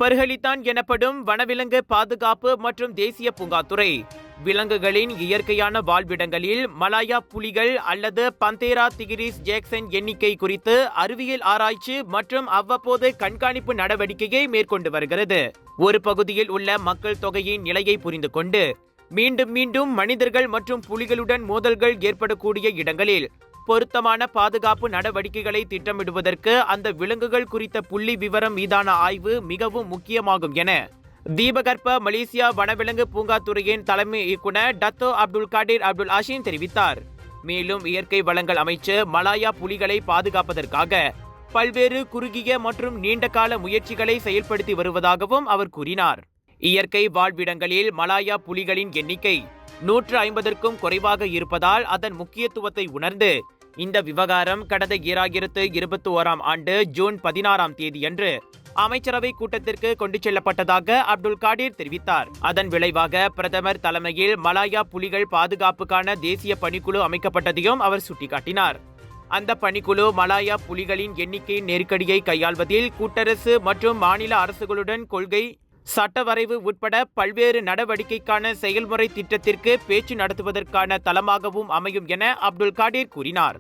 பர்ஹலித்தான் எனப்படும் வனவிலங்கு பாதுகாப்பு மற்றும் தேசிய பூங்காத்துறை விலங்குகளின் இயற்கையான வாழ்விடங்களில் மலாயா புலிகள் அல்லது பந்தேரா திகிரிஸ் ஜேக்சன் எண்ணிக்கை குறித்து அறிவியல் ஆராய்ச்சி மற்றும் அவ்வப்போது கண்காணிப்பு நடவடிக்கையை மேற்கொண்டு வருகிறது. ஒரு பகுதியில் உள்ள மக்கள் தொகையின் நிலையை புரிந்து கொண்டு மீண்டும் மீண்டும் மனிதர்கள் மற்றும் புலிகளுடன் மோதல்கள் ஏற்படக்கூடிய இடங்களில் பொருத்தமான பாதுகாப்பு நடவடிக்கைகளை திட்டமிடுவதற்கு அந்த விலங்குகள் குறித்த புள்ளி விவரம் மீதான ஆய்வு மிகவும் முக்கியமாகும் என தீபகற்ப மலேசியா வனவிலங்கு பூங்காத்துறையின் தலைமை இயக்குனர் டத்தோ அப்துல் காடிர் அப்துல் ஆஷின் தெரிவித்தார். மேலும் இயற்கை வளங்கள் அமைச்சர் மலாயா புலிகளை பாதுகாப்பதற்காக பல்வேறு குறுகிய மற்றும் நீண்டகால முயற்சிகளை செயல்படுத்தி வருவதாகவும் அவர் கூறினார். இயற்கை வாழ்விடங்களில் மலாயா புலிகளின் எண்ணிக்கை 150க்கும் குறைவாக இருப்பதால் அதன் முக்கியத்துவத்தை உணர்ந்து இந்த விவகாரம் கடந்த 2021ஆம் ஆண்டு ஜூன் 16ஆம் தேதியன்று அமைச்சரவை கூட்டத்திற்கு கொண்டு செல்லப்பட்டதாக அப்துல் காடிர் தெரிவித்தார். அதன் விளைவாக பிரதமர் தலைமையில் மலாயா புலிகள் பாதுகாப்புக்கான தேசிய பணிக்குழு அமைக்கப்பட்டதையும் அவர் சுட்டிக்காட்டினார். அந்த பணிக்குழு மலாயா புலிகளின் எண்ணிக்கையின் நெருக்கடியை கையாள்வதில் கூட்டரசு மற்றும் மாநில அரசுகளுடன் கொள்கை சட்ட வரைவு உட்பட பல்வேறு நடவடிக்கைக்கான செயல்முறை திட்டத்திற்கு பேச்சு நடத்துவதற்கான தளமாகவும் அமையும் என அப்துல் காடிர் கூறினார்.